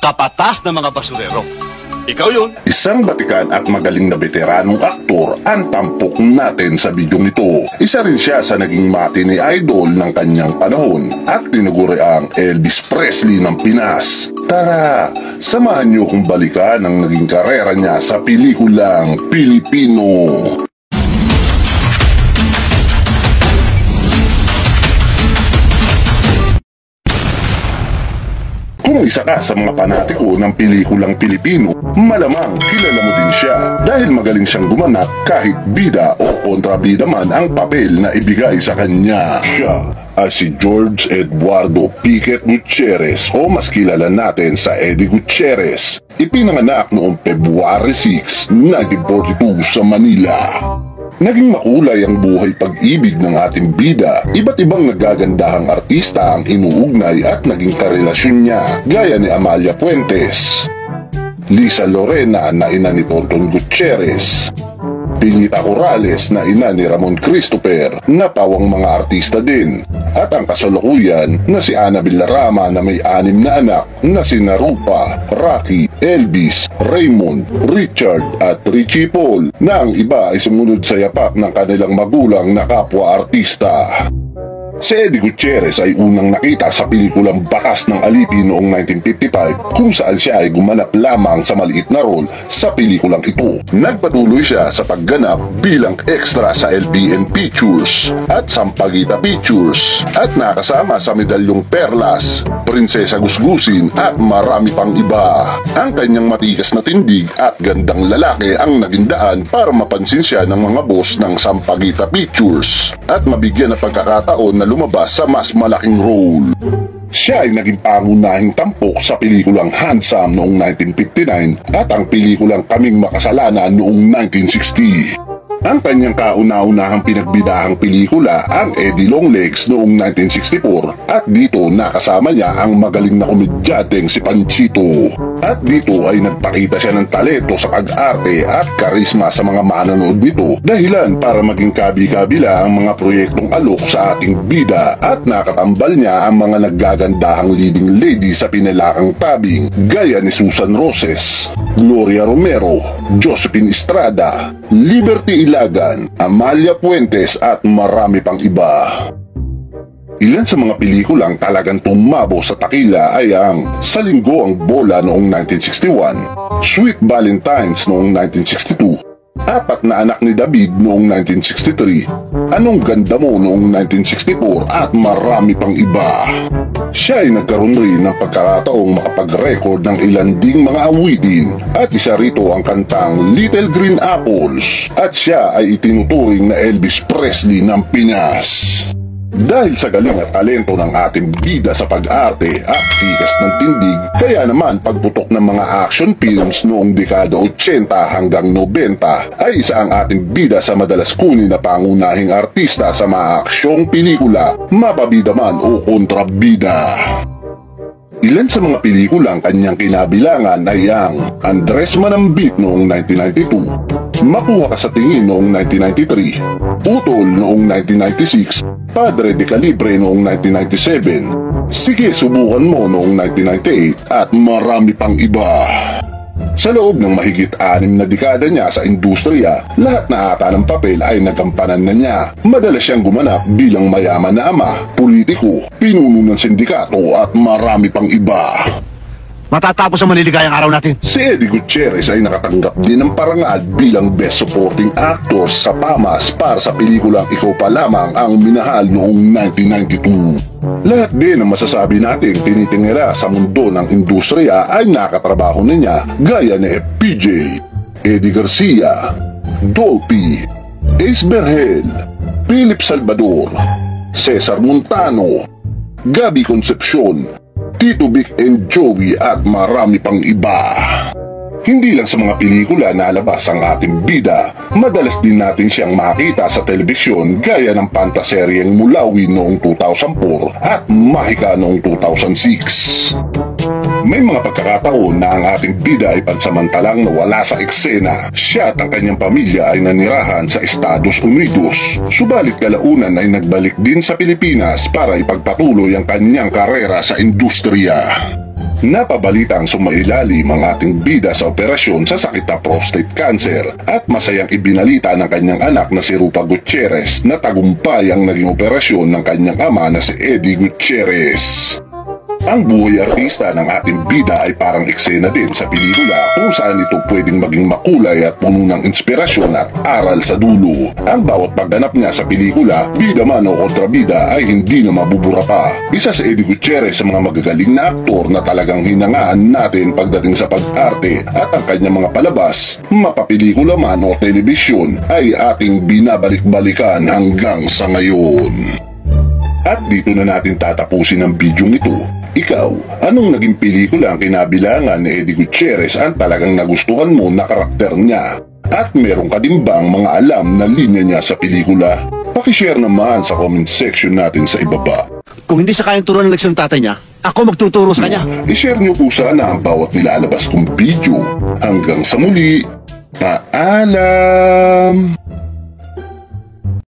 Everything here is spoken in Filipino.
kapatas na mga basurero. Ikaw yun. Isang batikan at magaling na veteranong aktor ang tampok natin sa bidyong ito. Isa rin siya sa naging matinee idol ng kanyang panahon at tinuguri ang Elvis Presley ng Pinas. Tara, samahan niyo kung balikan ang naging karera niya sa pelikulang Pilipino. Kung isa ka sa mga panatiko ng pelikulang Pilipino, malamang kilala mo din siya dahil magaling siyang gumanap kahit bida o kontrabida man ang papel na ibigay sa kanya. Siya ay si George Eduardo Piquet Gutierrez o mas kilala natin sa Eddie Gutierrez. Ipinanganak noong February 6, 1942 sa Manila. Naging makulay ang buhay pag-ibig ng ating bida. Iba't ibang nagagandahang artista ang inuugnay at naging karelasyon niya, gaya ni Amalia Puentes, Lisa Lorena na ina ni Tonton Gutierrez, Pilita Corrales na ina ni Ramon Christopher na pawang mga artista din, at ang kasalukuyan na si Ana Villarama na may 6 na anak na sina Rupa, Rocky, Elvis, Raymond, Richard at Richie Paul na ang iba ay sumunod sa yapak ng kanilang magulang na kapwa artista. Si Eddie Gutierrez ay unang nakita sa pelikulang Bakas ng Alipin noong 1955 kung saan siya ay gumanap lamang sa maliit na role sa pelikulang ito. Nagpatuloy siya sa pagganap bilang extra sa LBN Pictures at Sampaguita Pictures at nakasama sa Medalyong Perlas, Prinsesa Gusgusin at marami pang iba. Ang kanyang matikas na tindig at gandang lalaki ang naging daan para mapansin siya ng mga boss ng Sampaguita Pictures at mabigyan ng pagkakataon na lumabas sa mas malaking role. Siya ay naging pangunahing tampok sa pelikulang Handsome noong 1959 at ang pelikulang Kaming Makasalanan noong 1960. Ang kanyang kauna-unahang pinagbidahang pelikula ang Eddie Longlegs noong 1964 at dito nakasama niya ang magaling na komedyanteng si Panchito. At dito ay nagpakita siya ng talento sa pag-arte at karisma sa mga manonood nito, dahilan para maging kabi-kabila ang mga proyektong alok sa ating bida at nakatambal niya ang mga naggagandahang leading lady sa pinalakang tabing gaya ni Susan Roses, Gloria Romero, Josephine Estrada, Liberty Ilagan, Amalia Puentes at marami pang iba. Ilan sa mga pelikulang talagang tumabo sa takila ay ang Sa Linggo ang Bola noong 1961, Sweet Valentines noong 1962, Apat na Anak ni David noong 1963, Anong Ganda Mo noong 1964 at marami pang iba. Siya ay nagkaroon rin ng pagkakataong makapag-record ng ilan ding mga awitin at isa rito ang kantang Little Green Apples at siya ay itinuturing na Elvis Presley ng Pinas. Dahil sa galing at talento ng ating bida sa pag-arte at tikas ng tindig, kaya naman pagputok ng mga action films noong dekada 80 hanggang 90 ay isa ang ating bida sa madalas kunin na pangunahing artista sa mga aksyong pelikula, mapabida man o kontrabida. Ilan sa mga pelikulang kanyang kinabilangan ay ang Andres Manambit noong 1992, Makuha Ka sa Tingin noong 1993, Utol noong 1996, Padre de Calibre noong 1997, Sige Subukan Mo noong 1998 at marami pang iba. Sa loob ng mahigit 6 na dekada niya sa industriya, lahat na ata ng papel ay nagampanan na niya. Madalas siyang gumanap bilang mayaman na ama, politiko, pinuno ng sindikato at marami pang iba. Matatapos ang maliligayang araw natin. Si Eddie Gutierrez ay nakatanggap din ng parangal bilang Best Supporting Actor sa PAMAS para sa pelikulang Ikaw Pa Lamang Ang Minahal noong 1992. Lahat din ang masasabi nating tinitingira sa mundo ng industriya ay nakatrabaho na niya gaya ni FPJ, Eddie Garcia, Dolphy, Ace Berhel, Philip Salvador, Cesar Montano, Gabby Concepcion, Tito Vic and Joey at marami pang iba. Hindi lang sa mga pelikula na alabas ang ating bida, madalas din natin siyang makita sa telebisyon gaya ng pantaseryeng Mulawin noong 2004 at Mahika noong 2006. May mga pagkakataon na ang ating bida ay pansamantalang nawala sa eksena. Siya at ang kanyang pamilya ay nanirahan sa Estados Unidos. Subalit kalaunan ay nagbalik din sa Pilipinas para ipagpatuloy ang kanyang karera sa industriya. Napabalitang sumailalim ang ating bida sa operasyon sa sakit na prostate cancer at masayang ibinalita ng kanyang anak na si Rupa Gutierrez na tagumpay ang naging operasyon ng kanyang ama na si Eddie Gutierrez. Ang buhay artista ng ating bida ay parang eksena din sa pelikula kung saan ito pwedeng maging makulay at puno ng inspirasyon at aral sa dulo. Ang bawat pagganap niya sa pelikula, bida man o kontrabida, ay hindi na mabubura pa. Isa si Eddie Gutierrez sa mga magagaling na aktor na talagang hinangaan natin pagdating sa pag-arte at ang kanyang mga palabas, mapapelikula man o telebisyon, ay ating binabalik-balikan hanggang sa ngayon. At dito na natin tatapusin ang bidyong ito. Ikaw, anong naging pelikula ang kinabilangan ni Eddie Gutierrez ang talagang nagustuhan mo na karakter niya? At meron ka din bang mga alam na linya niya sa pelikula? Pakishare naman sa comment section natin sa ibaba. Kung hindi sa kayang turuan ng leksyon ng tatay niya, ako magtuturo sa kanya. I-share niyo po sana ang bawat nilalabas kong video. Hanggang sa muli, paalam!